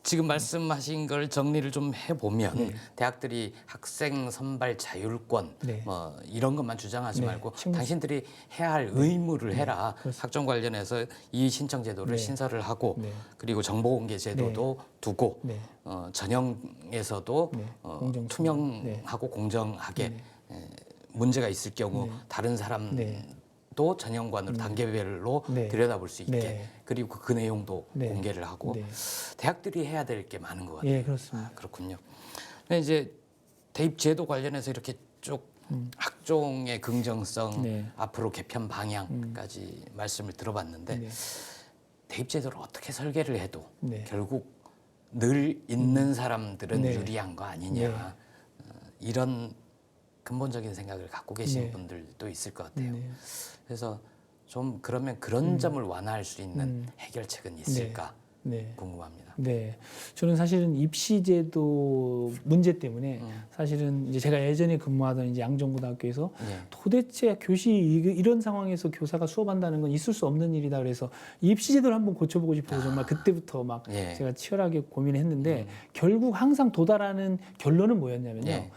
지금 말씀하신 걸 정리를 좀 해보면 대학들이 학생 선발 자율권 네. 뭐 이런 것만 주장하지 네, 말고 충분히. 당신들이 해야 할 의무를 해라. 그렇습니다. 학종 관련해서 이의 신청 제도를 네. 신설을 하고 네. 그리고 정보 공개 제도도 두고 네. 전형에서도 네. 공정성. 투명하고 공정하게 문제가 있을 경우 네. 다른 사람 네. 또 전형관으로 단계별로 네. 들여다볼 수 있게 네. 그리고 그 내용도 네. 공개를 하고 네. 대학들이 해야 될 게 많은 것 같아요. 예, 그렇습니다. 그렇군요. 근데 이제 대입 제도 관련해서 이렇게 쭉 학종의 긍정성, 네. 앞으로 개편 방향까지 말씀을 들어봤는데 네. 대입 제도를 어떻게 설계를 해도 네. 결국 늘 있는 사람들은 네. 유리한 거 아니냐 네. 이런 근본적인 생각을 갖고 계신 네. 분들도 있을 것 같아요. 네. 그래서 좀 그러면 그런 점을 완화할 수 있는 해결책은 있을까 네. 궁금합니다. 네, 저는 사실은 입시제도 문제 때문에 사실은 이제 제가 예전에 근무하던 이제 양정고등학교에서 예. 도대체 교시 이런 상황에서 교사가 수업한다는 건 있을 수 없는 일이다. 그래서 입시제도를 한번 고쳐보고 싶어서 정말 그때부터 막 예. 제가 치열하게 고민했는데 결국 항상 도달하는 결론은 뭐였냐면요. 예.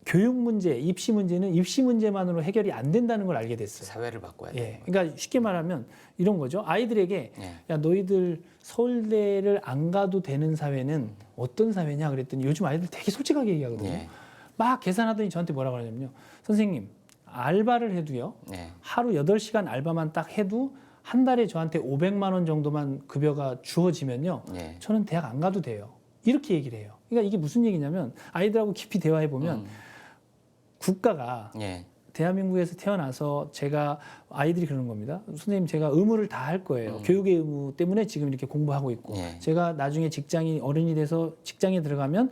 교육 문제, 입시 문제는 입시 문제만으로 해결이 안 된다는 걸 알게 됐어요. 사회를 바꿔야 돼요. 예, 그러니까 쉽게 말하면 이런 거죠. 아이들에게 예. 야 너희들 서울대를 안 가도 되는 사회는 어떤 사회냐 그랬더니 요즘 아이들 되게 솔직하게 얘기하거든요. 예. 막 계산하더니 저한테 뭐라고 하냐면요. 선생님 알바를 해도요. 예. 하루 8시간 알바만 딱 해도 한 달에 저한테 500만 원 정도만 급여가 주어지면요. 예. 저는 대학 안 가도 돼요. 이렇게 얘기를 해요. 그러니까 이게 무슨 얘기냐면 아이들하고 깊이 대화해 보면 국가가 예. 대한민국에서 태어나서 제가 아이들이 그러는 겁니다. 선생님 제가 의무를 다 할 거예요. 교육의 의무 때문에 지금 이렇게 공부하고 있고 예. 제가 나중에 직장이 어른이 돼서 직장에 들어가면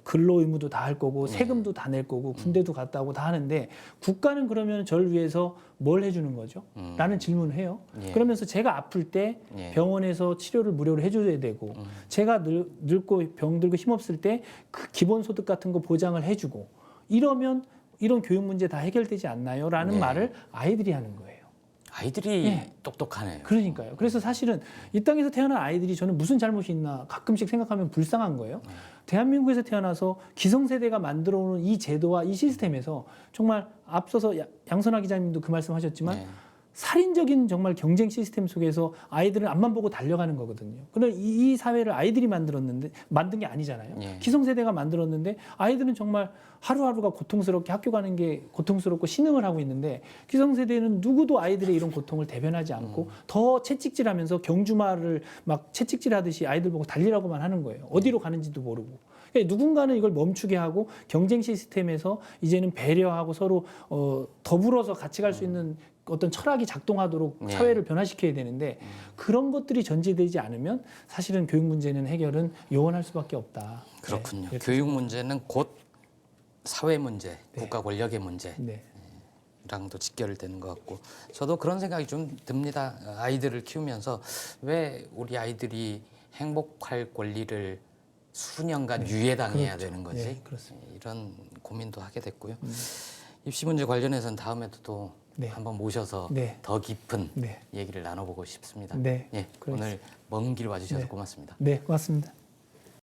근로 의무도 다 할 거고 세금도 다 낼 거고 군대도 갔다 오고 다 하는데 국가는 그러면 저를 위해서 뭘 해주는 거죠? 라는 질문을 해요. 예. 그러면서 제가 아플 때 예. 병원에서 치료를 무료로 해줘야 되고 제가 늙고 병들고 힘없을 때 그 기본소득 같은 거 보장을 해주고 이러면 이런 교육 문제 다 해결되지 않나요? 라는 네. 말을 아이들이 하는 거예요. 아이들이 예. 똑똑하네요. 그러니까요. 그래서 사실은 이 땅에서 태어난 아이들이 저는 무슨 잘못이 있나 가끔씩 생각하면 불쌍한 거예요. 대한민국에서 태어나서 기성세대가 만들어오는 이 제도와 이 시스템에서 정말 앞서서 양선아 기자님도 그 말씀하셨지만 네. 살인적인 정말 경쟁 시스템 속에서 아이들은 앞만 보고 달려가는 거거든요. 그런데 이 사회를 아이들이 만든 게 아니잖아요. 예. 기성세대가 만들었는데 아이들은 정말 하루하루가 고통스럽게 학교 가는 게 고통스럽고 신음을 하고 있는데 기성세대는 누구도 아이들의 이런 고통을 대변하지 않고 더 채찍질하면서 경주마를 막 채찍질하듯이 아이들 보고 달리라고만 하는 거예요. 어디로 가는지도 모르고. 그러니까 누군가는 이걸 멈추게 하고 경쟁 시스템에서 이제는 배려하고 서로 더불어서 같이 갈 수 있는 어떤 철학이 작동하도록 네. 사회를 변화시켜야 되는데 그런 것들이 전제되지 않으면 사실은 교육 문제는 해결은 요원할 수밖에 없다. 그렇군요. 네. 교육 문제는 곧 사회 문제, 국가 권력의 문제랑도 네. 직결되는 것 같고 저도 그런 생각이 좀 듭니다. 아이들을 키우면서 왜 우리 아이들이 행복할 권리를 수년간 유예당해야 되는 거지? 네, 그렇습니다. 이런 고민도 하게 됐고요. 입시 문제 관련해서는 다음에도 또 네. 한번 모셔서 네. 더 깊은 네. 얘기를 나눠보고 싶습니다. 네, 예, 그렇습니다. 오늘 먼 길 와주셔서 네. 고맙습니다. 네, 고맙습니다.